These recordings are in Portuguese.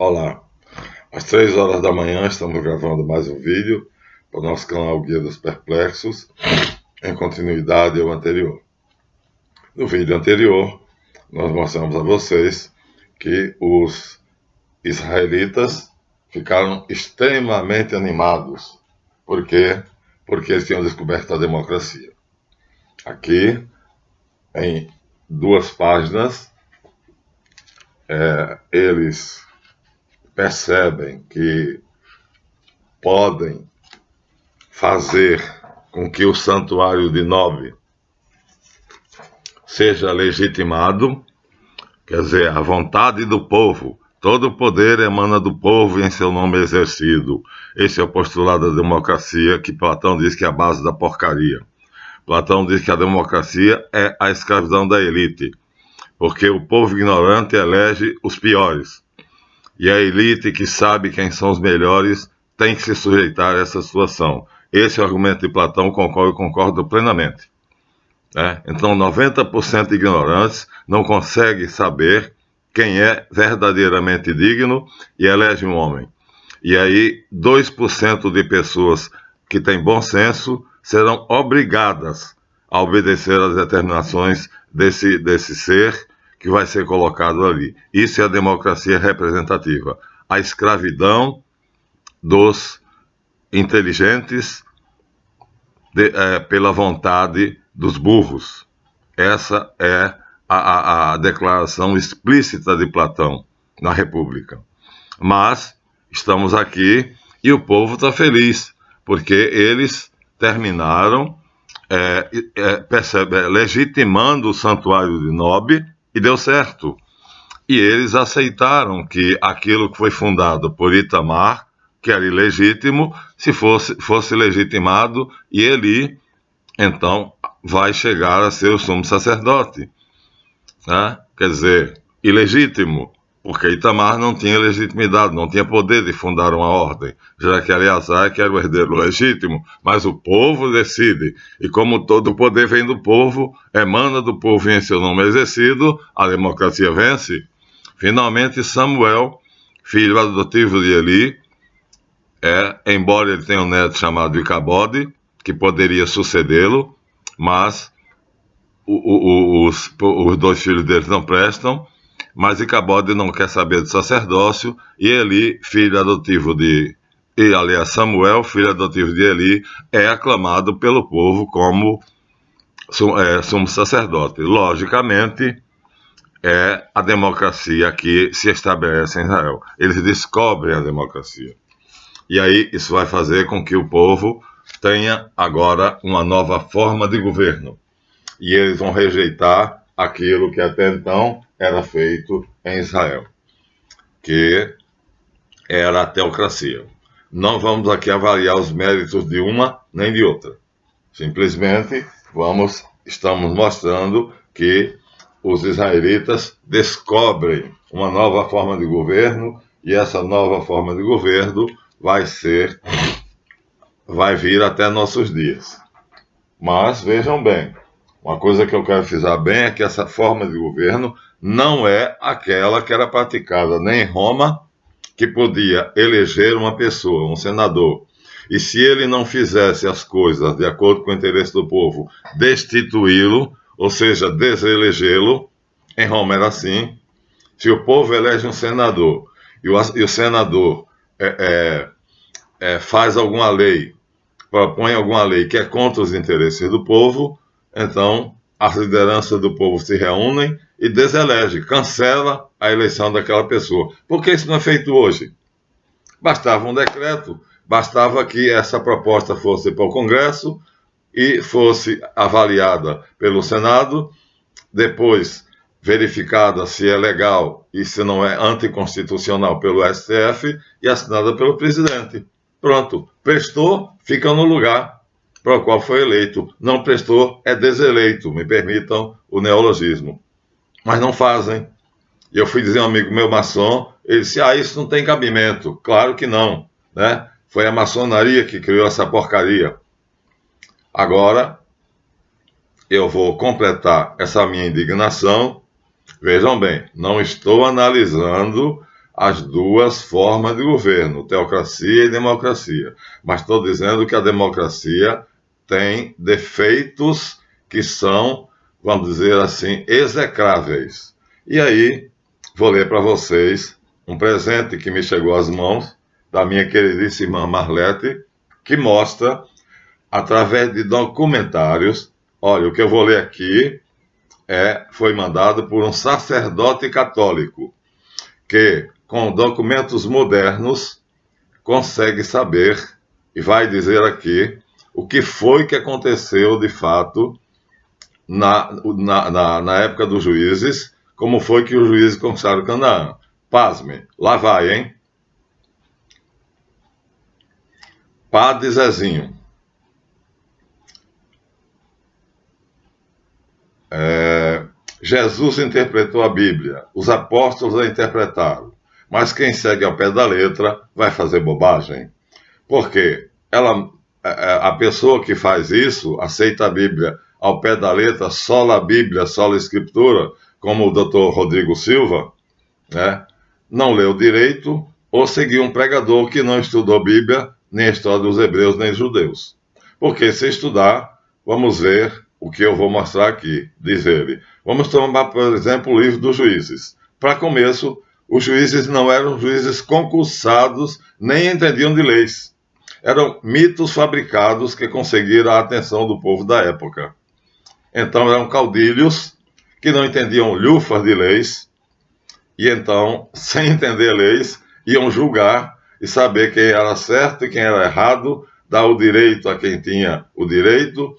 Olá, às 3 horas da manhã estamos gravando mais um vídeo para o nosso canal Guia dos Perplexos, em continuidade ao anterior. No vídeo anterior, nós mostramos a vocês que os israelitas ficaram extremamente animados. Por quê? Porque eles tinham descoberto a democracia. Aqui, em 2 páginas, eles percebem que podem fazer com que o santuário de Nob seja legitimado, quer dizer, a vontade do povo. Todo o poder emana do povo e em seu nome exercido. Esse é o postulado da democracia que Platão diz que é a base da porcaria. Platão diz que a democracia é a escravidão da elite, porque o povo ignorante elege os piores. E a elite que sabe quem são os melhores tem que se sujeitar a essa situação. Esse é o argumento de Platão, eu concordo plenamente. Então, 90% ignorantes não conseguem saber quem é verdadeiramente digno e elege um homem. E aí, 2% de pessoas que têm bom senso serão obrigadas a obedecer às determinações desse ser que vai ser colocado ali. Isso é a democracia representativa. A escravidão dos inteligentes pela vontade dos burros. Essa é a declaração explícita de Platão na República. Mas estamos aqui e o povo está feliz, porque eles terminaram legitimando o santuário de Nob e deu certo. E eles aceitaram que aquilo que foi fundado por Itamar, que era ilegítimo, se fosse legitimado, e ele, então, vai chegar a ser o sumo sacerdote. Quer dizer, ilegítimo, porque Itamar não tinha legitimidade, não tinha poder de fundar uma ordem, já que Eleazar que era o herdeiro legítimo, mas o povo decide, e como todo o poder vem do povo, emana do povo e em seu nome exercido, a democracia vence. Finalmente Samuel, filho adotivo de Eli, embora ele tenha um neto chamado Icabode, que poderia sucedê-lo, mas os 2 filhos deles não prestam, mas Icabode não quer saber do sacerdócio, e Eli, Samuel, filho adotivo de Eli, é aclamado pelo povo como sumo sacerdote. Logicamente, é a democracia que se estabelece em Israel. Eles descobrem a democracia. E aí isso vai fazer com que o povo tenha agora uma nova forma de governo. E eles vão rejeitar aquilo que até então era feito em Israel, que era a teocracia. Não vamos aqui avaliar os méritos de uma nem de outra. Simplesmente estamos mostrando que os israelitas descobrem uma nova forma de governo, e essa nova forma de governo vai vir até nossos dias. Mas vejam bem, uma coisa que eu quero frisar bem é que essa forma de governo não é aquela que era praticada nem em Roma, que podia eleger uma pessoa, um senador, e se ele não fizesse as coisas de acordo com o interesse do povo, destituí-lo, ou seja, deselegê-lo. Em Roma era assim. Se o povo elege um senador e o senador faz alguma lei, propõe alguma lei que é contra os interesses do povo, então as lideranças do povo se reúnem e deselege, cancela a eleição daquela pessoa. Por que isso não é feito hoje? Bastava um decreto, bastava que essa proposta fosse para o Congresso e fosse avaliada pelo Senado, depois verificada se é legal e se não é anticonstitucional pelo STF e assinada pelo presidente. Pronto, prestou, fica no lugar para o qual foi eleito. Não prestou, é deseleito, me permitam o neologismo. Mas não fazem. E eu fui dizer a um amigo meu maçom, ele disse, isso não tem cabimento. Claro que não, né? Foi a maçonaria que criou essa porcaria. Agora, eu vou completar essa minha indignação. Vejam bem, não estou analisando as duas formas de governo, teocracia e democracia. Mas estou dizendo que a democracia tem defeitos que são, vamos dizer assim, execráveis. E aí, vou ler para vocês um presente que me chegou às mãos da minha queridíssima Marlete, que mostra, através de documentários, olha, o que eu vou ler aqui foi mandado por um sacerdote católico, que, com documentos modernos, consegue saber, e vai dizer aqui, o que foi que aconteceu de fato na época dos juízes, como foi que os juízes conquistaram Canaã. Pasmem, lá vai, hein? Padre Zezinho. Jesus interpretou a Bíblia, os apóstolos a interpretaram, mas quem segue ao pé da letra vai fazer bobagem. Porque a pessoa que faz isso, aceita a Bíblia ao pé da letra, sola a Bíblia, sola a Escritura, como o Dr. Rodrigo Silva, né? Não leu direito ou seguiu um pregador que não estudou Bíblia, nem a história dos hebreus, nem judeus. Porque se estudar, vamos ver o que eu vou mostrar aqui, diz ele. Vamos tomar, por exemplo, o livro dos Juízes. Para começo, os juízes não eram juízes concursados, nem entendiam de leis. Eram mitos fabricados que conseguiram a atenção do povo da época. Então eram caudilhos que não entendiam lhufas de leis, e então, sem entender leis, iam julgar e saber quem era certo e quem era errado, dar o direito a quem tinha o direito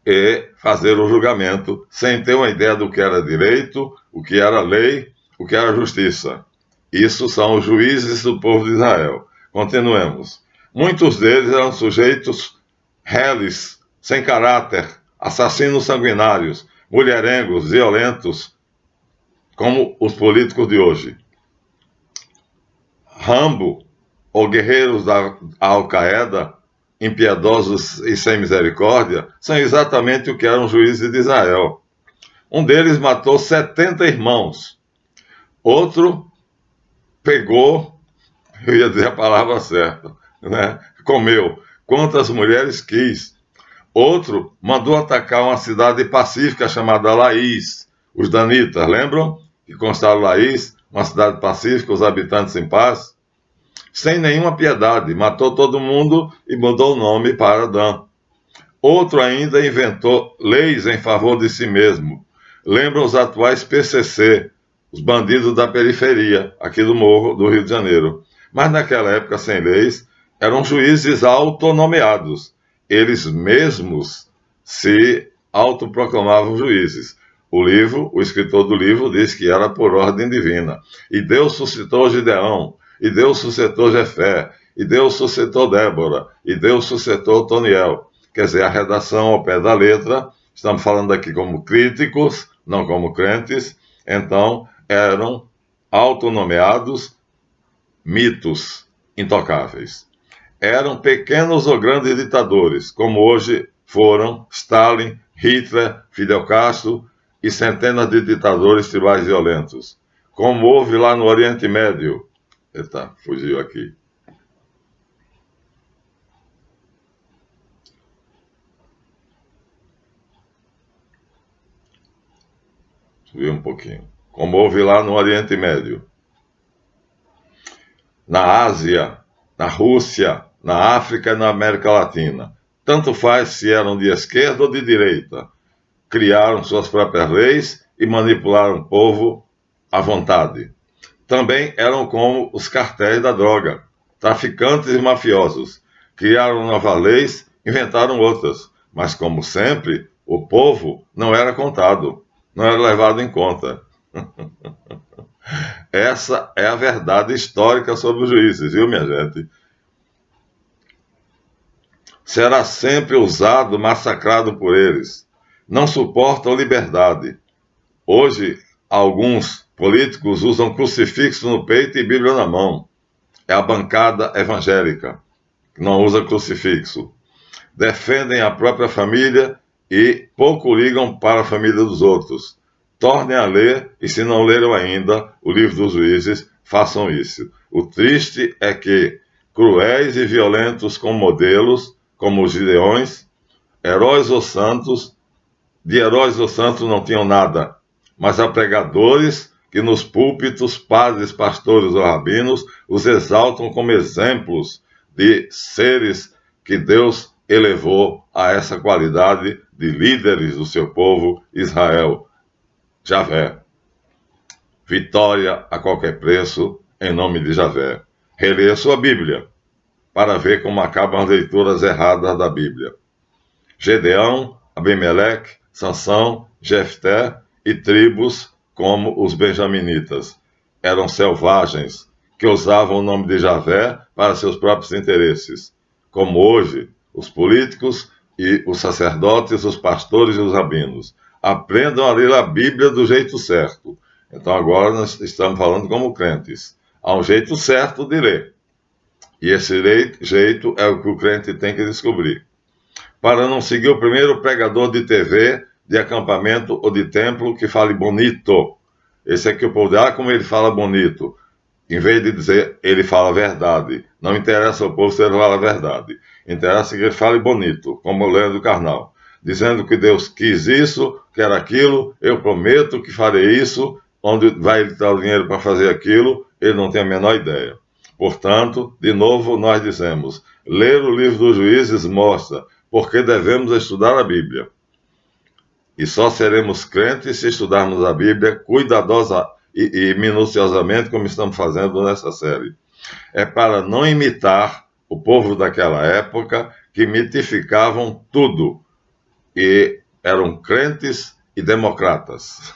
e fazer o julgamento sem ter uma ideia do que era direito, o que era lei, o que era justiça. Isso são os juízes do povo de Israel. Continuemos. Muitos deles eram sujeitos reles, sem caráter, assassinos sanguinários, mulherengos, violentos, como os políticos de hoje. Rambo, ou guerreiros da Al-Qaeda, impiedosos e sem misericórdia, são exatamente o que eram juízes de Israel. Um deles matou 70 irmãos. Outro pegou, eu ia dizer a palavra certa, né? Comeu quantas mulheres quis. Outro mandou atacar uma cidade pacífica chamada Laís. Os danitas, lembram? Que constaram Laís, uma cidade pacífica, os habitantes em paz. Sem nenhuma piedade, matou todo mundo e mudou o nome para Dan. Outro ainda inventou leis em favor de si mesmo. Lembram os atuais PCC, os bandidos da periferia, aqui do Morro do Rio de Janeiro. Mas naquela época, sem leis, eram juízes autonomeados. Eles mesmos se autoproclamavam juízes. O escritor do livro diz que era por ordem divina. E Deus suscitou Gideão, e Deus suscitou Jefé, e Deus suscitou Débora, e Deus suscitou Toniel. Quer dizer, a redação ao pé da letra, estamos falando aqui como críticos, não como crentes, então eram autonomeados mitos intocáveis. Eram pequenos ou grandes ditadores, como hoje foram Stalin, Hitler, Fidel Castro e centenas de ditadores tribais violentos, como houve lá no Oriente Médio. Eita, fugiu aqui. Subiu um pouquinho. Como houve lá no Oriente Médio. Na Ásia, na Rússia, na África e na América Latina. Tanto faz se eram de esquerda ou de direita. Criaram suas próprias leis e manipularam o povo à vontade. Também eram como os cartéis da droga, traficantes e mafiosos. Criaram novas leis, inventaram outras. Mas, como sempre, o povo não era contado, não era levado em conta. Essa é a verdade histórica sobre os juízes, viu, minha gente? Será sempre usado, massacrado por eles. Não suportam liberdade. Hoje, alguns políticos usam crucifixo no peito e Bíblia na mão. É a bancada evangélica, que não usa crucifixo. Defendem a própria família e pouco ligam para a família dos outros. tornem a ler, e se não leram ainda o livro dos Juízes, façam isso. O triste é que cruéis e violentos como modelos, como os Gideões, heróis ou santos, de heróis ou santos não tinham nada, mas há pregadores que nos púlpitos, padres, pastores ou rabinos, os exaltam como exemplos de seres que Deus elevou a essa qualidade de líderes do seu povo Israel. Javé. Vitória a qualquer preço, em nome de Javé. Releia sua Bíblia, para ver como acabam as leituras erradas da Bíblia. Gedeão, Abimeleque, Sansão, Jefté e tribos como os benjaminitas. Eram selvagens, que usavam o nome de Javé para seus próprios interesses. Como hoje, os políticos e os sacerdotes, os pastores e os rabinos. Aprendam a ler a Bíblia do jeito certo. Então agora nós estamos falando como crentes. Há um jeito certo de ler. E esse jeito é o que o crente tem que descobrir. Para não seguir o primeiro pregador de TV, de acampamento ou de templo que fale bonito. Esse aqui o povo diz, como ele fala bonito. Em vez de dizer, ele fala a verdade. Não interessa ao povo se ele fala a verdade. Interessa que ele fale bonito, como o Leandro Carnal. Dizendo que Deus quis isso, quer aquilo, eu prometo que farei isso, onde vai ele dar o dinheiro para fazer aquilo, ele não tem a menor ideia. Portanto, de novo nós dizemos, ler o livro dos Juízes mostra porque devemos estudar a Bíblia. E só seremos crentes se estudarmos a Bíblia cuidadosa e minuciosamente, como estamos fazendo nessa série. É para não imitar o povo daquela época que mitificavam tudo e eram crentes e democratas.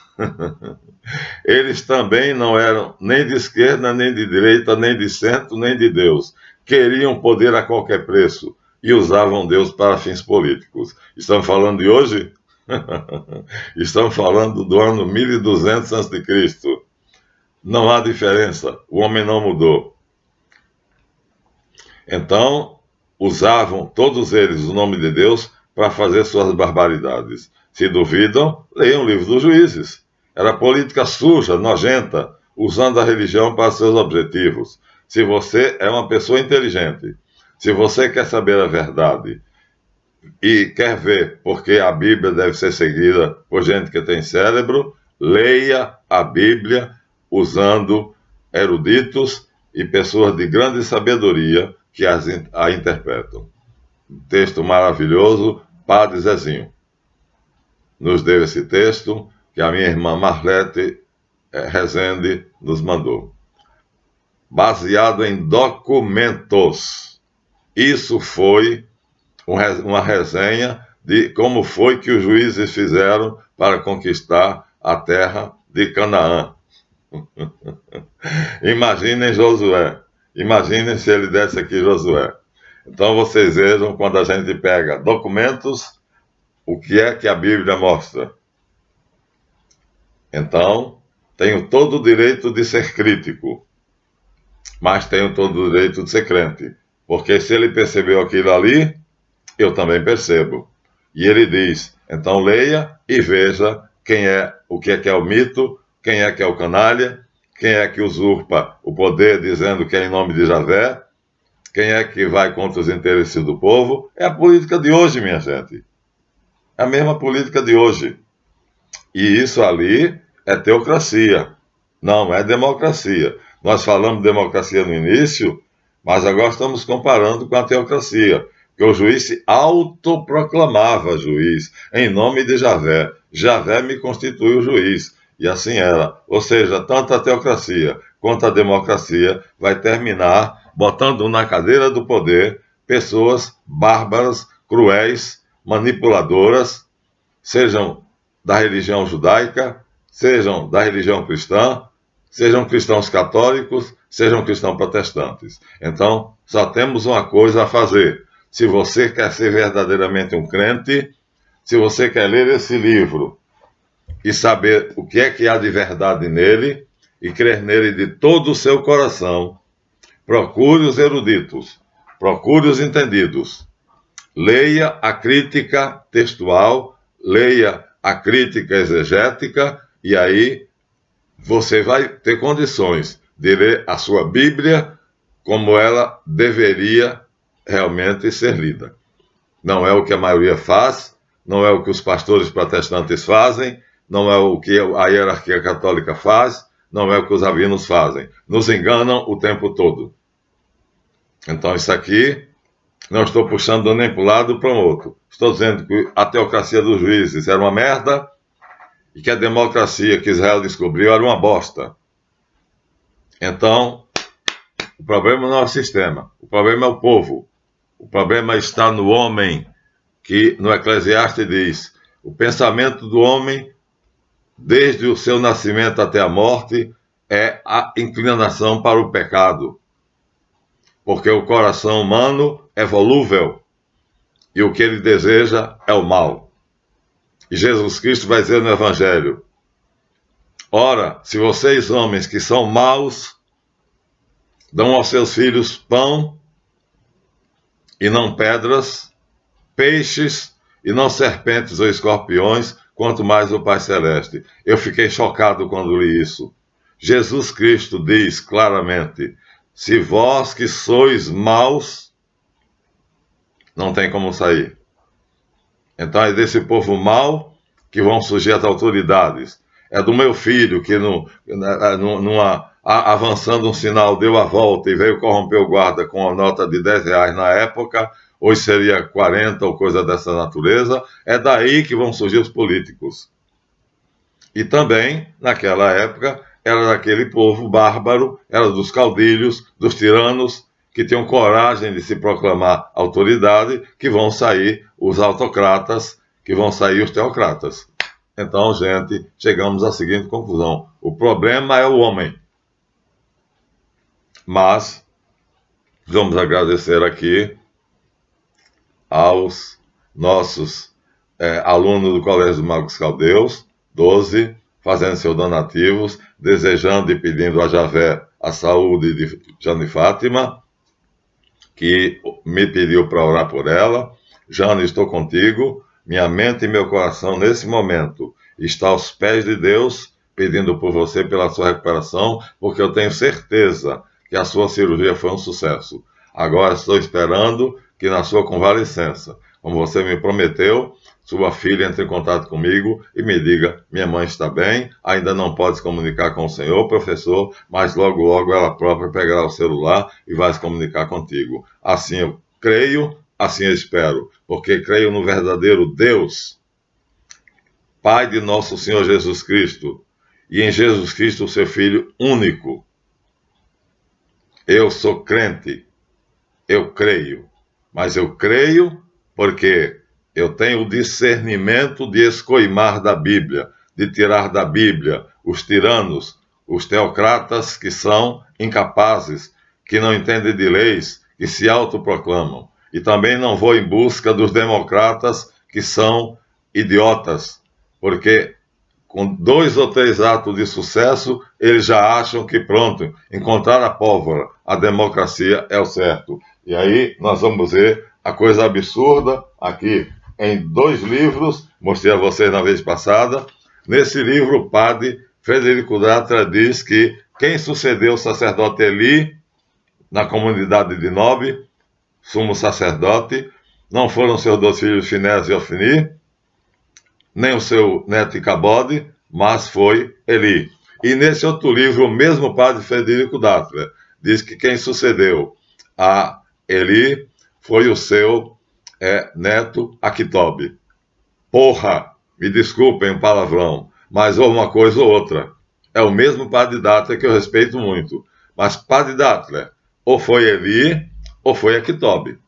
Eles também não eram nem de esquerda, nem de direita, nem de centro, nem de Deus. Queriam poder a qualquer preço e usavam Deus para fins políticos. Estamos falando de hoje? Estamos falando do ano 1200 a.C. Não há diferença, o homem não mudou. Então, usavam todos eles o nome de Deus para fazer suas barbaridades. Se duvidam, leiam o livro dos Juízes. Era política suja, nojenta, usando a religião para seus objetivos. Se você é uma pessoa inteligente, se você quer saber a verdade e quer ver porque a Bíblia deve ser seguida por gente que tem cérebro, leia a Bíblia usando eruditos e pessoas de grande sabedoria que a interpretam. Texto maravilhoso, Padre Zezinho nos deu esse texto que a minha irmã Marlete Rezende nos mandou. Baseado em documentos. Isso foi uma resenha de como foi que os juízes fizeram para conquistar a terra de Canaã. Imaginem Josué. Imaginem se ele desse aqui Josué. Então vocês vejam quando a gente pega documentos, o que é que a Bíblia mostra. Então, tenho todo o direito de ser crítico, mas tenho todo o direito de ser crente. Porque se ele percebeu aquilo ali, eu também percebo. E ele diz, então leia e veja o que é o mito, quem é que é o canalha, quem é que usurpa o poder dizendo que é em nome de Javé, quem é que vai contra os interesses do povo. É a política de hoje, minha gente. É a mesma política de hoje. E isso ali é teocracia, não é democracia. Nós falamos de democracia no início, mas agora estamos comparando com a teocracia, porque o juiz se autoproclamava juiz, em nome de Javé. Javé me constituiu juiz, e assim era. Ou seja, tanto a teocracia quanto a democracia vai terminar botando na cadeira do poder pessoas bárbaras, cruéis, manipuladoras, sejam da religião judaica, sejam da religião cristã, sejam cristãos católicos, sejam cristãos protestantes. Então, só temos uma coisa a fazer. Se você quer ser verdadeiramente um crente, se você quer ler esse livro e saber o que é que há de verdade nele e crer nele de todo o seu coração, procure os eruditos, procure os entendidos. Leia a crítica textual, leia a crítica exegética E aí você vai ter condições de ler a sua Bíblia como ela deveria realmente ser lida. Não é o que a maioria faz, não é o que os pastores protestantes fazem, não é o que a hierarquia católica faz, não é o que os rabinos fazem. Nos enganam o tempo todo. Então isso aqui, não estou puxando nem para um lado ou para o outro. Estou dizendo que a teocracia dos juízes era uma merda e que a democracia que Israel descobriu era uma bosta. Então, o problema não é o sistema, o problema é o povo. O problema está no homem, que no Eclesiastes diz: o pensamento do homem, desde o seu nascimento até a morte, é a inclinação para o pecado. Porque o coração humano é volúvel e o que ele deseja é o mal. E Jesus Cristo vai dizer no Evangelho: ora, se vocês, homens que são maus, dão aos seus filhos pão e não pedras, peixes e não serpentes ou escorpiões, quanto mais o Pai Celeste. Eu fiquei chocado quando li isso. Jesus Cristo diz claramente: se vós que sois maus, não tem como sair. Então é desse povo mau que vão surgir as autoridades. É do meu filho que, avançando um sinal, deu a volta e veio corromper o guarda com a nota de R$10 na época, hoje seria 40 ou coisa dessa natureza. É daí que vão surgir os políticos. E também, naquela época, era daquele povo bárbaro, era dos caudilhos, dos tiranos, que tinham coragem de se proclamar autoridade, que vão sair os autocratas, que vão sair os teocratas. Então, gente, chegamos à seguinte conclusão: o problema é o homem. Mas vamos agradecer aqui aos nossos alunos do Colégio dos Magos Caldeus, 12, fazendo seus donativos, desejando e pedindo a Javé a saúde de Jane Fátima, que me pediu para orar por ela. Jane, estou contigo. Minha mente e meu coração, nesse momento, está aos pés de Deus, pedindo por você, pela sua recuperação, porque eu tenho certeza que a sua cirurgia foi um sucesso. Agora estou esperando que na sua convalescença, como você me prometeu, sua filha entre em contato comigo e me diga: minha mãe está bem, ainda não pode se comunicar com o senhor, professor, mas logo, logo ela própria pegará o celular e vai se comunicar contigo. Assim eu creio, assim eu espero, porque creio no verdadeiro Deus, Pai de nosso Senhor Jesus Cristo, e em Jesus Cristo, o seu Filho único. Eu sou crente, eu creio, mas eu creio porque eu tenho o discernimento de escoimar da Bíblia, de tirar da Bíblia os tiranos, os teocratas que são incapazes, que não entendem de leis, que se autoproclamam. E também não vou em busca dos democratas que são idiotas, porque com 2 ou 3 atos de sucesso, eles já acham que pronto, encontraram a pólvora, a democracia é o certo. E aí nós vamos ver a coisa absurda aqui em 2 livros, mostrei a vocês na vez passada. Nesse livro, o padre Frederico Dutra diz que quem sucedeu o sacerdote Eli na comunidade de Nob, sumo sacerdote, não foram seus 2 filhos Finés e Ofni, nem o seu neto Icabode, mas foi Eli. E nesse outro livro, o mesmo padre Frederico Dutra diz que quem sucedeu a Eli foi o seu neto Aquitobe. Porra, me desculpem o palavrão, mas ou uma coisa ou outra. É o mesmo padre Dutra que eu respeito muito. Mas padre Dutra, ou foi Eli, ou foi Aquitobe.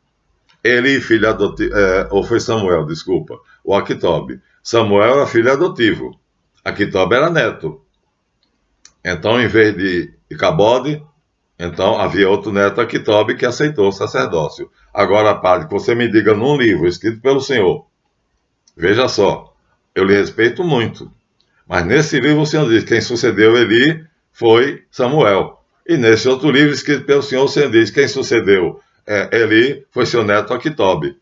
Eli, filho adotivo, ou foi Samuel, desculpa, o Aquitobe. Samuel era filho adotivo, Aquitobe era neto. Então, em vez de Icabode, então havia outro neto Aquitobe que aceitou o sacerdócio. Agora, padre, que você me diga num livro escrito pelo senhor, veja só, eu lhe respeito muito, mas nesse livro o senhor diz que quem sucedeu Eli foi Samuel. E nesse outro livro escrito pelo senhor, o senhor diz que quem sucedeu Eli foi seu neto Aquitobe,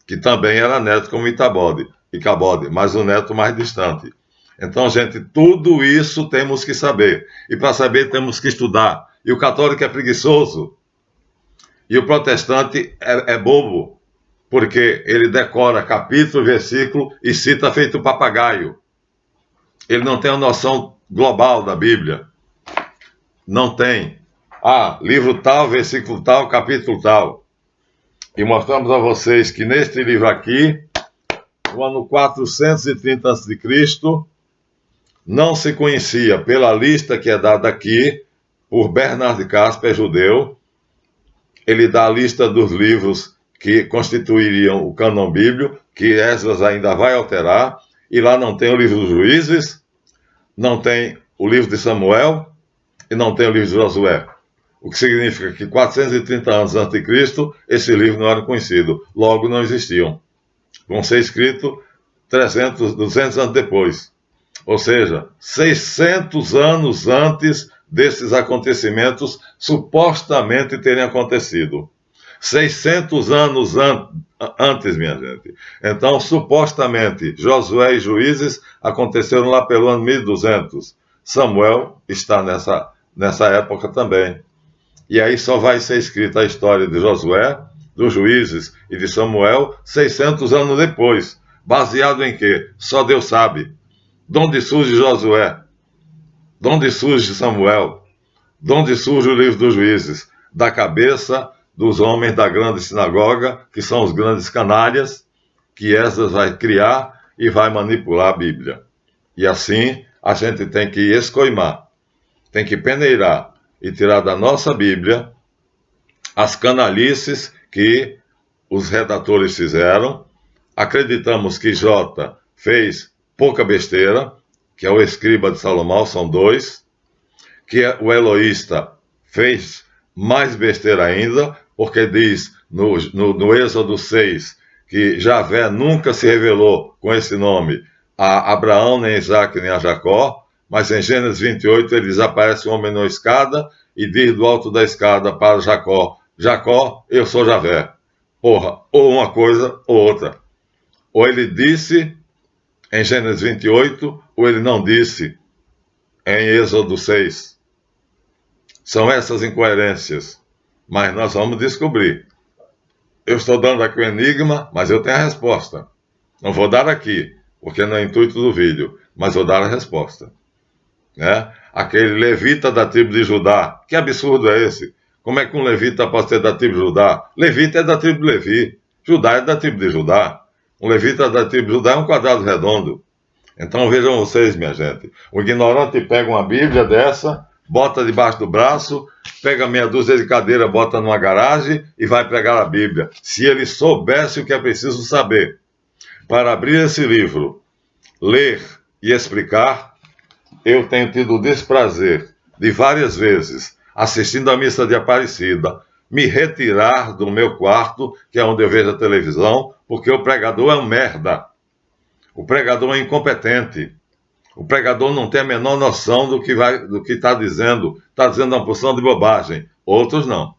que também era neto como Icabode, mas o neto mais distante. Então, gente, tudo isso temos que saber. E para saber, temos que estudar. E o católico é preguiçoso. E o protestante é bobo. Porque ele decora capítulo, versículo e cita feito papagaio. Ele não tem a noção global da Bíblia. Não tem. Livro tal, versículo tal, capítulo tal. E mostramos a vocês que neste livro aqui, no ano 430 a.C., não se conhecia, pela lista que é dada aqui, por Bernard Casper, judeu. Ele dá a lista dos livros que constituiriam o cânon bíblico, que Esdras ainda vai alterar, e lá não tem o livro dos Juízes, não tem o livro de Samuel, e não tem o livro de Josué. O que significa que 430 anos antes de Cristo, esse livro não era conhecido, logo não existiam. Vão ser escritos 300, 200 anos depois. Ou seja, 600 anos antes desses acontecimentos supostamente terem acontecido. 600 anos antes, minha gente. Então, supostamente, Josué e Juízes aconteceram lá pelo ano 1200. Samuel está nessa época também. E aí só vai ser escrita a história de Josué, dos Juízes e de Samuel 600 anos depois. Baseado em quê? Só Deus sabe. De onde surge Josué? De onde surge Samuel? De onde surge o livro dos Juízes? Da cabeça dos homens da grande sinagoga, que são os grandes canalhas, que Esdras vai criar e vai manipular a Bíblia. E assim a gente tem que escoimar, tem que peneirar e tirar da nossa Bíblia as canalices que os redatores fizeram. Acreditamos que J fez pouca besteira, que é o escriba de Salomão, são dois, que o Eloísta fez mais besteira ainda, porque diz no Êxodo 6 que Javé nunca se revelou com esse nome a Abraão, nem a Isaac, nem a Jacó, mas em Gênesis 28 ele diz: aparece um homem na escada e diz do alto da escada para Jacó: Jacó, eu sou Javé. Porra, ou uma coisa ou outra. Ou ele disse em Gênesis 28, ou ele não disse em Êxodo 6. São essas incoerências, mas nós vamos descobrir. Eu estou dando aqui o enigma, mas eu tenho a resposta. Não vou dar aqui, porque não é intuito do vídeo, mas vou dar a resposta. Né? Aquele levita da tribo de Judá, que absurdo é esse? Como é que um levita pode ser da tribo de Judá? Levita é da tribo de Levi, Judá é da tribo de Judá. Um levita da tribo de Judá é um quadrado redondo. Então vejam vocês, minha gente, o ignorante pega uma Bíblia dessa, bota debaixo do braço, pega meia dúzia de cadeira, bota numa garagem e vai pregar a Bíblia. Se ele soubesse o que é preciso saber para abrir esse livro, ler e explicar, eu tenho tido o desprazer de várias vezes, assistindo a missa de Aparecida, me retirar do meu quarto, que é onde eu vejo a televisão, porque o pregador é um merda. O pregador é incompetente. O pregador não tem a menor noção do que está dizendo. Está dizendo uma porção de bobagem. Outros não.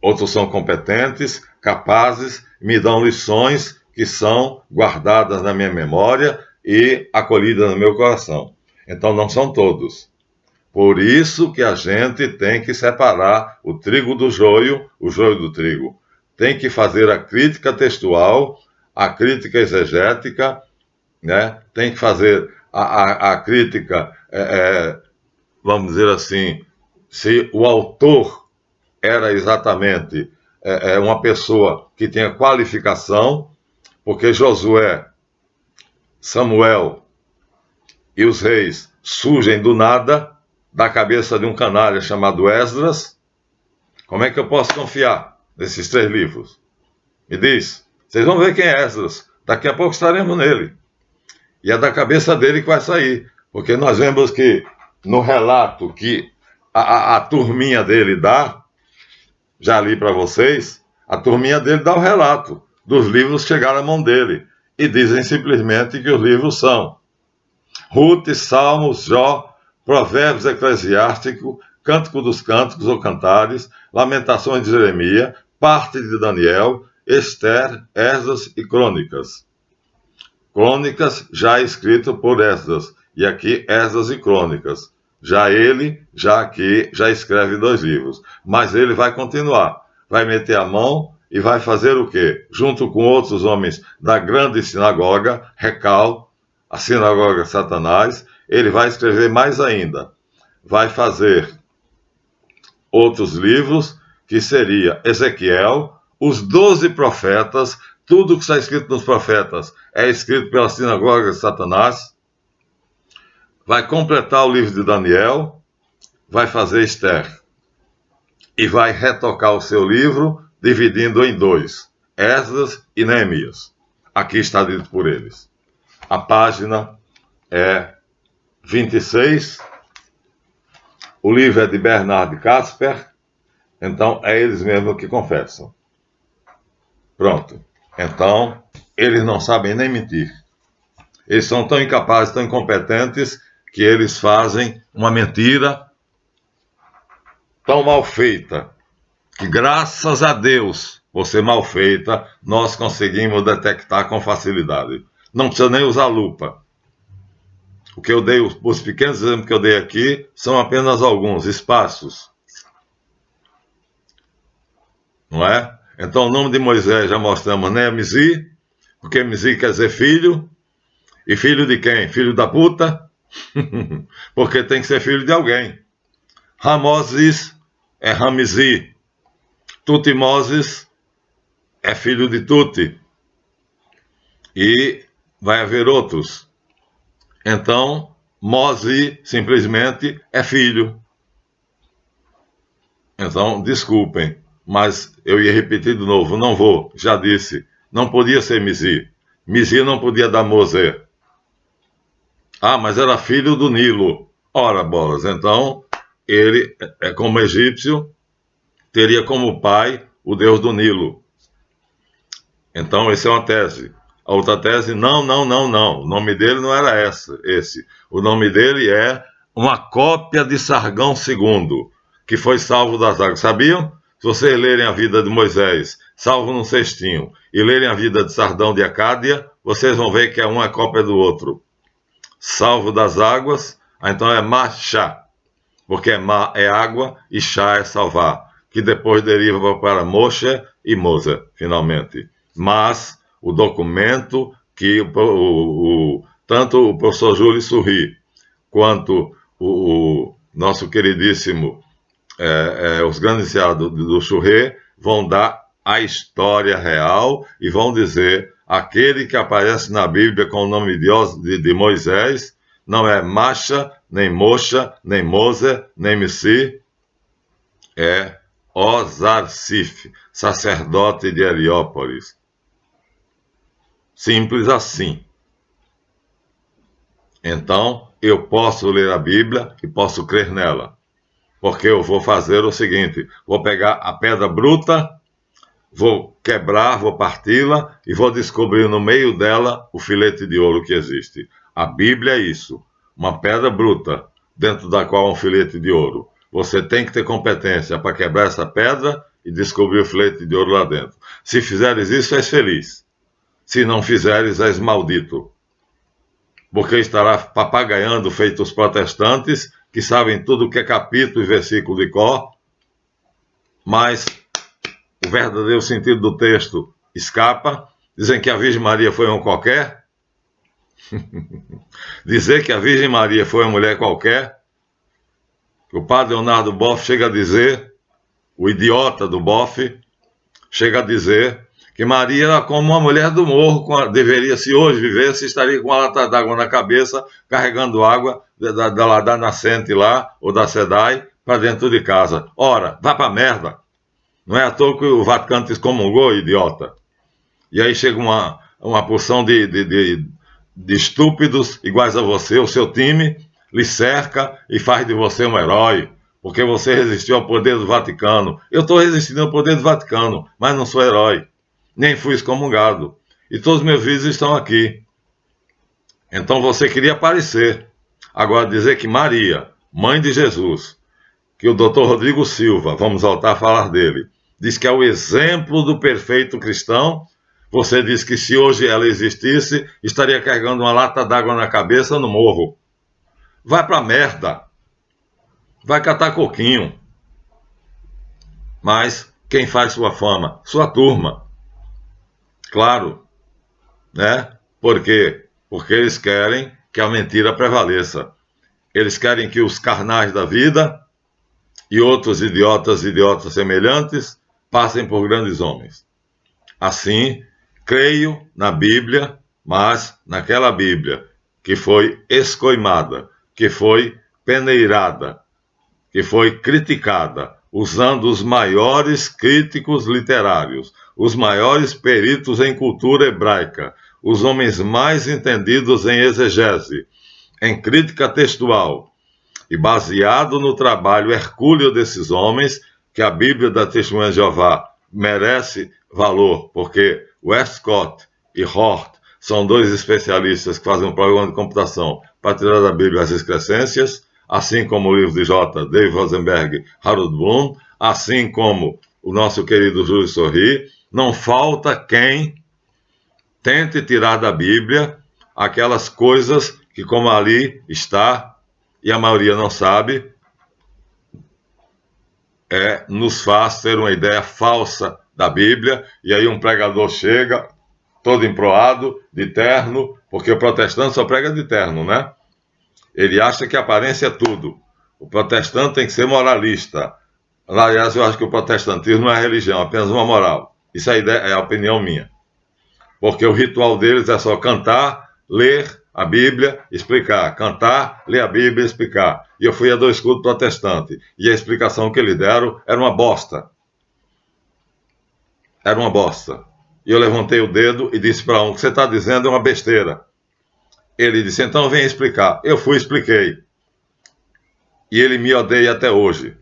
Outros são competentes, capazes, me dão lições que são guardadas na minha memória e acolhidas no meu coração. Então não são todos. Por isso que a gente tem que separar o trigo do joio, o joio do trigo. Tem que fazer a crítica textual, a crítica exegética, né? Tem que fazer a crítica, vamos dizer assim, se o autor era exatamente uma pessoa que tinha qualificação, porque Josué, Samuel e os reis surgem do nada, da cabeça de um canalha chamado Esdras. Como é que eu posso confiar nesses 3 livros? Me diz. Vocês vão ver quem é Esdras. Daqui a pouco estaremos nele. E é da cabeça dele que vai sair. Porque nós vemos que no relato que a turminha dele dá, já li para vocês, a turminha dele dá o relato dos livros que chegaram à mão dele. E dizem simplesmente que os livros são Ruth, Salmos, Jó, Provérbios Eclesiásticos, Cântico dos Cânticos ou Cantares, Lamentações de Jeremias, parte de Daniel, Esther, Esdras e Crônicas. Crônicas já escrito por Esdras e aqui Esdras e Crônicas. Já ele, já aqui, já escreve 2 livros. Mas ele vai continuar, vai meter a mão e vai fazer o quê? Junto com outros homens da grande sinagoga, Recal, a sinagoga de Satanás, ele vai escrever mais ainda. Vai fazer outros livros, que seria Ezequiel, os 12 profetas, tudo que está escrito nos profetas é escrito pela sinagoga de Satanás. Vai completar o livro de Daniel, vai fazer Esther. E vai retocar o seu livro, dividindo em 2, Esdras e Neemias. Aqui está dito por eles. A página é 26. O livro é de Bernard Casper. Então, é eles mesmos que confessam. Pronto. Então, eles não sabem nem mentir. Eles são tão incapazes, tão incompetentes, que eles fazem uma mentira tão mal feita, que graças a Deus, por ser mal feita, nós conseguimos detectar com facilidade. Não precisa nem usar lupa. O que eu dei, os pequenos exemplos que eu dei aqui, são apenas alguns espaços. Não é? Então, o nome de Moisés já mostramos, né? Misi, porque Misi quer dizer filho. E filho de quem? Filho da puta? Porque tem que ser filho de alguém. Ramoses é Ramizi. Tutimoses é filho de Tuti. E vai haver outros. Então, Mosi simplesmente é filho. Então, desculpem, mas eu ia repetir de novo, não vou, já disse. Não podia ser Misi. Misi não podia dar Mosé. Ah, mas era filho do Nilo. Ora, bolas, então ele, como egípcio, teria como pai o deus do Nilo. Então, essa é uma tese. A outra tese, não. O nome dele não era esse. O nome dele é uma cópia de Sargão II, que foi salvo das águas. Sabiam? Se vocês lerem a vida de Moisés, salvo num cestinho, e lerem a vida de Sardão de Acádia, vocês vão ver que um é cópia do outro. Salvo das águas, então é Machá, porque Ma é água e Chá é salvar, que depois deriva para Moshe e Moza, finalmente. Mas o documento que tanto o professor Júlio Surri quanto o nosso queridíssimo os grandes iniciados do Churré vão dar a história real e vão dizer aquele que aparece na Bíblia com o nome de Moisés não é Macha, nem Mocha, nem Mose, nem Missi, é Osarsif, sacerdote de Heliópolis. Simples assim. Então, eu posso ler a Bíblia e posso crer nela. Porque eu vou fazer o seguinte, vou pegar a pedra bruta, vou quebrar, vou parti-la e vou descobrir no meio dela o filete de ouro que existe. A Bíblia é isso, uma pedra bruta, dentro da qual há um filete de ouro. Você tem que ter competência para quebrar essa pedra e descobrir o filete de ouro lá dentro. Se fizeres isso, és feliz. Se não fizeres, és maldito. Porque estará papagaiando feito os protestantes, que sabem tudo o que é capítulo e versículo de cor, mas o verdadeiro sentido do texto escapa. Dizem que a Virgem Maria foi um qualquer. Dizer que a Virgem Maria foi uma mulher qualquer, o padre Leonardo Boff chega a dizer, o idiota do Boff, chega a dizer que Maria era como uma mulher do morro, deveria, se hoje vivesse, estaria com uma lata d'água na cabeça, carregando água da nascente lá, ou da SEDAI, para dentro de casa. Ora, vá pra merda. Não é à toa que o Vaticano te excomungou, idiota. E aí chega uma porção de estúpidos iguais a você, o seu time, lhe cerca e faz de você um herói, porque você resistiu ao poder do Vaticano. Eu estou resistindo ao poder do Vaticano, mas não sou herói. Nem fui excomungado. E todos os meus vídeos estão aqui. Então você queria aparecer. Agora dizer que Maria, mãe de Jesus, que o Dr. Rodrigo Silva, vamos voltar a falar dele, diz que é o exemplo do perfeito cristão. Você diz que se hoje ela existisse, estaria carregando uma lata d'água na cabeça no morro. vai pra merda, vai catar coquinho. Mas quem faz sua fama? Sua turma. Claro, né? Por quê? Porque eles querem que a mentira prevaleça. Eles querem que os carnais da vida e outros idiotas semelhantes passem por grandes homens. Assim, creio na Bíblia, mas naquela Bíblia que foi escoimada, que foi peneirada, que foi criticada, usando os maiores críticos literários, os maiores peritos em cultura hebraica, os homens mais entendidos em exegese, em crítica textual, e baseado no trabalho hercúleo desses homens, que a Bíblia da Testemunha de Jeová merece valor, porque Westcott e Hort são dois especialistas que fazem um programa de computação para tirar da Bíblia as excrescências, assim como o livro de J. David Rosenberg, Harold Bloom, assim como o nosso querido Júlio Sorri. Não falta quem tente tirar da Bíblia aquelas coisas que, como ali está, e a maioria não sabe, nos faz ter uma ideia falsa da Bíblia, e aí um pregador chega, todo emproado, de terno, porque o protestante só prega de terno, né? Ele acha que a aparência é tudo. O protestante tem que ser moralista. Aliás, eu acho que o protestantismo não é religião, é apenas uma moral. Isso é a opinião minha. Porque o ritual deles é só cantar, ler a Bíblia, explicar. Cantar, ler a Bíblia e explicar. E eu fui a 2 cultos protestantes. E a explicação que eles deram era uma bosta. Era uma bosta. E eu levantei o dedo e disse para um: o que você está dizendo é uma besteira. Ele disse: então vem explicar. Eu fui e expliquei. E ele me odeia até hoje.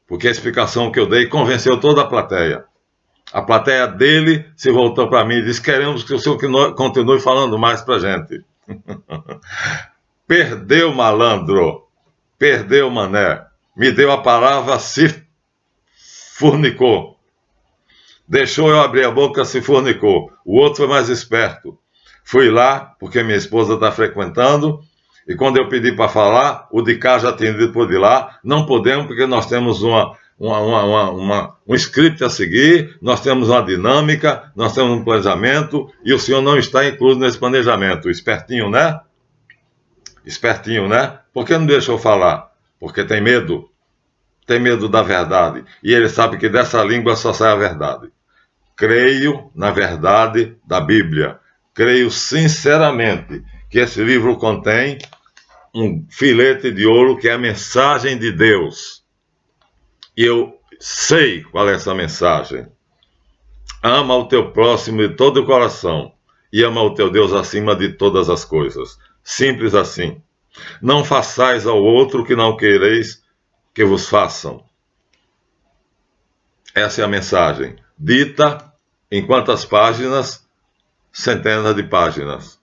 Porque a explicação que eu dei convenceu toda a plateia. A plateia dele se voltou para mim e disse: queremos que o senhor continue falando mais para a gente. Perdeu, malandro. Perdeu, mané. Me deu a palavra, se fornicou. Deixou eu abrir a boca, se fornicou. O outro foi mais esperto. Fui lá, porque minha esposa está frequentando, e quando eu pedi para falar, o de cá já tinha ido por de lá. Não podemos, porque nós temos um script a seguir, nós temos uma dinâmica, nós temos um planejamento, e o senhor não está incluso nesse planejamento. Espertinho, né? Espertinho, né? Por que não deixa eu falar? Porque tem medo. Tem medo da verdade. E ele sabe que dessa língua só sai a verdade. Creio na verdade da Bíblia. Creio sinceramente que esse livro contém um filete de ouro que é a mensagem de Deus. E eu sei qual é essa mensagem. Ama o teu próximo de todo o coração e ama o teu Deus acima de todas as coisas. Simples assim. Não façais ao outro o que não quereis que vos façam. Essa é a mensagem. Dita em quantas páginas? Centenas de páginas.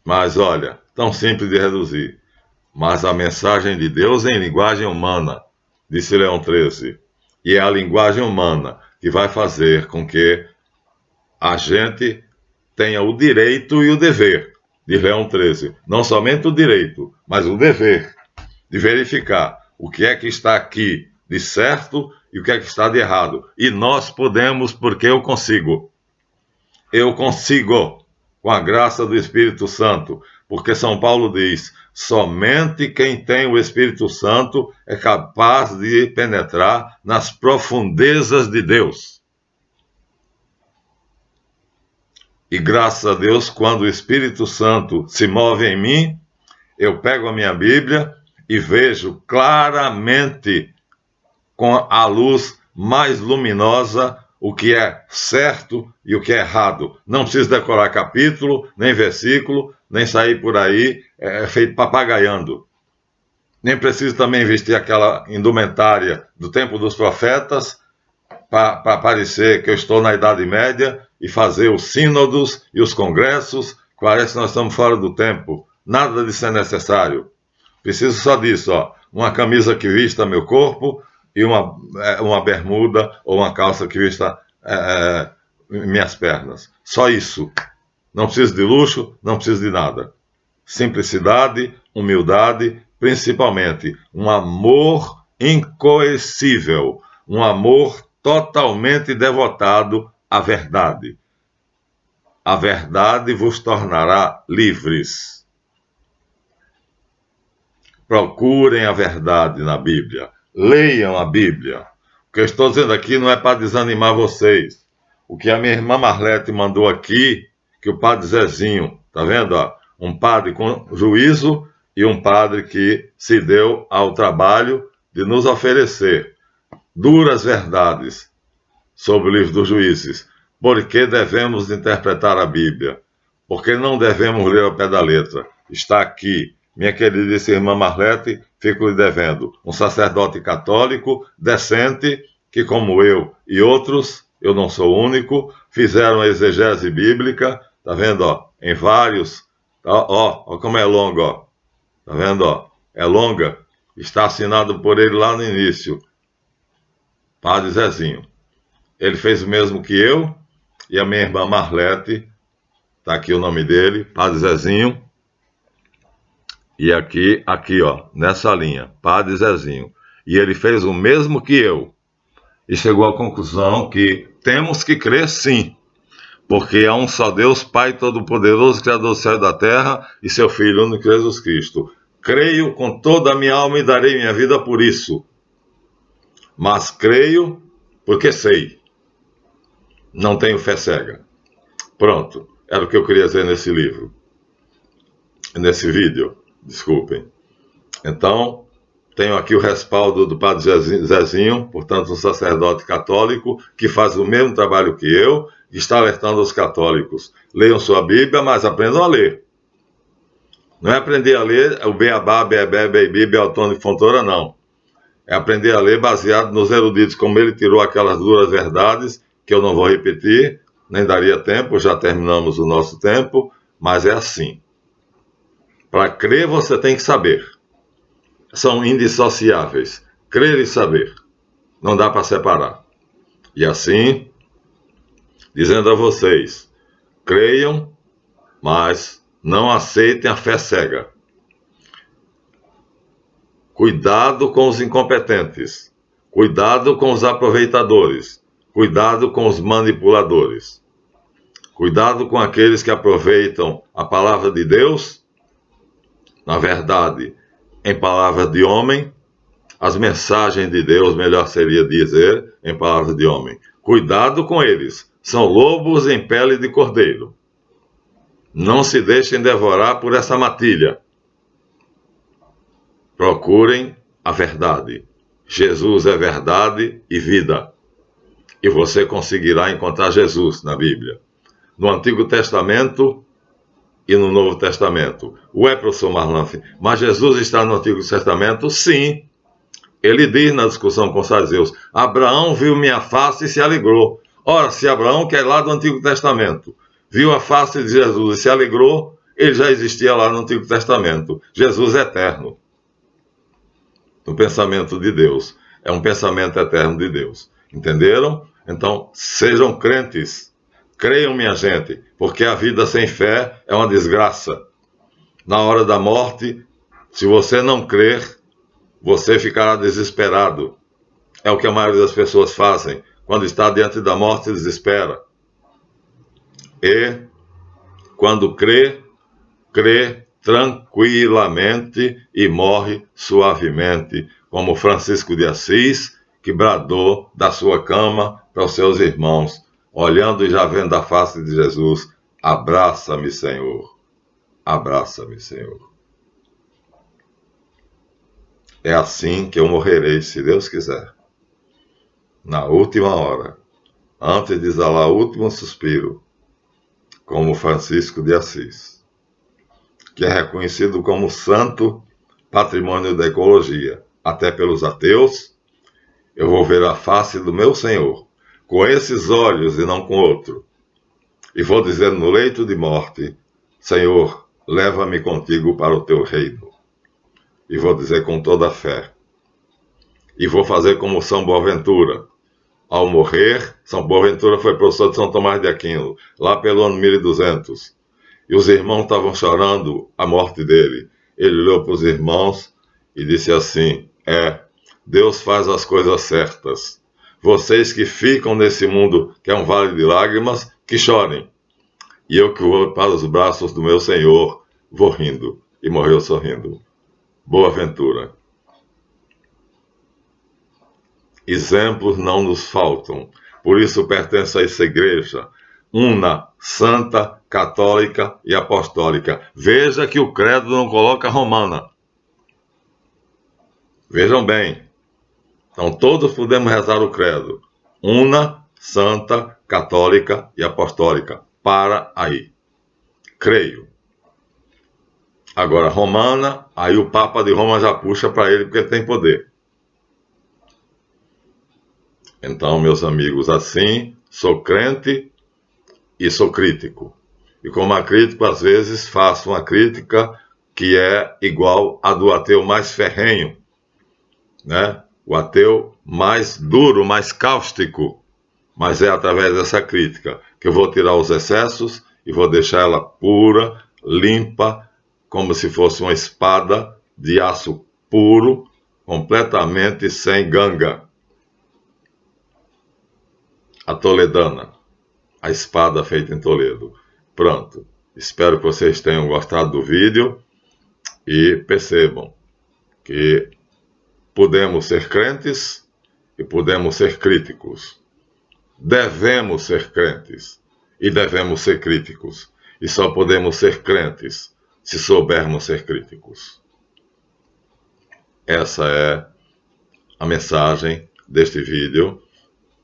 Mas olha, tão simples de reduzir. Mas a mensagem de Deus é em linguagem humana, disse Leão XIII. E é a linguagem humana que vai fazer com que a gente tenha o direito e o dever, de Leão XIII. Não somente o direito, mas o dever de verificar o que é que está aqui de certo e o que é que está de errado. E nós podemos, porque eu consigo. Eu consigo, com a graça do Espírito Santo, porque São Paulo diz: somente quem tem o Espírito Santo é capaz de penetrar nas profundezas de Deus. E graças a Deus, quando o Espírito Santo se move em mim, eu pego a minha Bíblia e vejo claramente, com a luz mais luminosa, o que é certo e o que é errado. Não preciso decorar capítulo, nem versículo, nem sair por aí feito papagaiando. Nem preciso também vestir aquela indumentária do tempo dos profetas para parecer que eu estou na Idade Média e fazer os sínodos e os congressos. Parece que nós estamos fora do tempo. Nada disso é necessário. Preciso só disso, ó, uma camisa que vista meu corpo e uma bermuda ou uma calça que vista minhas pernas. Só isso. Não preciso de luxo, não preciso de nada. Simplicidade, humildade, principalmente um amor incoercível, um amor totalmente devotado à verdade. A verdade vos tornará livres. Procurem a verdade na Bíblia. Leiam a Bíblia. O que eu estou dizendo aqui não é para desanimar vocês. O que a minha irmã Marlete mandou aqui, que o padre Zezinho, tá vendo? Ó? Um padre com juízo e um padre que se deu ao trabalho de nos oferecer duras verdades sobre o livro dos Juízes. Por que devemos interpretar a Bíblia? Porque não devemos ler ao pé da letra. Está aqui, minha queridíssima irmã Marlete, fico lhe devendo, um sacerdote católico, decente, que como eu e outros, eu não sou único, fizeram a exegese bíblica, tá vendo, ó, em vários, ó como é longa, ó, tá vendo, ó, é longa, está assinado por ele lá no início, Padre Zezinho. Ele fez o mesmo que eu e a minha irmã Marlete, tá aqui o nome dele, Padre Zezinho, e aqui, ó, nessa linha, Padre Zezinho. E ele fez o mesmo que eu, e chegou à conclusão que temos que crer sim, porque há um só Deus, Pai Todo-Poderoso, Criador do céu e da terra, e seu Filho único, Jesus Cristo. Creio com toda a minha alma e darei minha vida por isso. Mas creio porque sei. Não tenho fé cega. Pronto, era o que eu queria dizer nesse livro. Nesse vídeo, desculpem. Então, tenho aqui o respaldo do Padre Zezinho, portanto, um sacerdote católico, que faz o mesmo trabalho que eu, e está alertando os católicos. Leiam sua Bíblia, mas aprendam a ler. Não é aprender a ler o beabá, bebê, bebi, beltone e fontoura, não. É aprender a ler baseado nos eruditos, como ele tirou aquelas duras verdades, que eu não vou repetir, nem daria tempo, já terminamos o nosso tempo, mas é assim. Para crer, você tem que saber. São indissociáveis. Crer e saber. Não dá para separar. E assim, dizendo a vocês, creiam, mas não aceitem a fé cega. Cuidado com os incompetentes. Cuidado com os aproveitadores. Cuidado com os manipuladores. Cuidado com aqueles que aproveitam a palavra de Deus, na verdade, em palavras de homem, as mensagens de Deus, melhor seria dizer, em palavras de homem. Cuidado com eles. São lobos em pele de cordeiro. Não se deixem devorar por essa matilha. Procurem a verdade. Jesus é verdade e vida. E você conseguirá encontrar Jesus na Bíblia. No Antigo Testamento e no Novo Testamento. Ué, professor Marlan, mas Jesus está no Antigo Testamento? Sim. Ele diz na discussão com os fariseus, Abraão viu minha face e se alegrou. Ora, se Abraão, que é lá do Antigo Testamento, viu a face de Jesus e se alegrou, ele já existia lá no Antigo Testamento. Jesus é eterno. No pensamento de Deus. É um pensamento eterno de Deus. Entenderam? Então, sejam crentes. Creiam, minha gente, porque a vida sem fé é uma desgraça. Na hora da morte, se você não crer, você ficará desesperado. É o que a maioria das pessoas fazem. Quando está diante da morte, desespera. E, quando crê tranquilamente e morre suavemente, como Francisco de Assis, que bradou da sua cama para os seus irmãos, olhando e já vendo a face de Jesus, abraça-me, Senhor, abraça-me, Senhor. É assim que eu morrerei, se Deus quiser. Na última hora, antes de exalar o último suspiro, como Francisco de Assis, que é reconhecido como santo patrimônio da ecologia, até pelos ateus. Eu vou ver a face do meu Senhor, com esses olhos e não com outro, e vou dizer no leito de morte, Senhor, leva-me contigo para o teu reino. E vou dizer com toda a fé. E vou fazer como São Boaventura. Ao morrer, São Boaventura foi professor de São Tomás de Aquino, lá pelo ano 1200. E os irmãos estavam chorando a morte dele. ele olhou para os irmãos e disse assim: Deus faz as coisas certas. Vocês que ficam nesse mundo que é um vale de lágrimas, que chorem. E eu que vou para os braços do meu Senhor, vou rindo. E morreu sorrindo. Boa ventura. Exemplos não nos faltam. Por isso pertenço a essa igreja, una, santa, católica e apostólica. Veja que o credo não coloca romana. Vejam bem. Então todos podemos rezar o credo. Una, santa, católica e apostólica. Para aí. Creio. Agora, romana, aí o Papa de Roma já puxa para ele porque ele tem poder. Então, meus amigos, assim, sou crente e sou crítico. E como crítico, às vezes, faço uma crítica que é igual à do ateu mais ferrenho, né? O ateu mais duro, mais cáustico. Mas é através dessa crítica que eu vou tirar os excessos e vou deixar ela pura, limpa, como se fosse uma espada de aço puro, completamente sem ganga. A toledana, a espada feita em Toledo. Pronto. Espero que vocês tenham gostado do vídeo e percebam que podemos ser crentes e podemos ser críticos. Devemos ser crentes e devemos ser críticos. E só podemos ser crentes se soubermos ser críticos. Essa é a mensagem deste vídeo.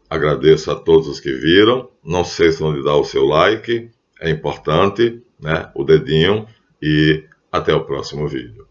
Agradeço a todos os que viram. Não se esqueçam de dar o seu like. É importante, né? O dedinho. E até o próximo vídeo.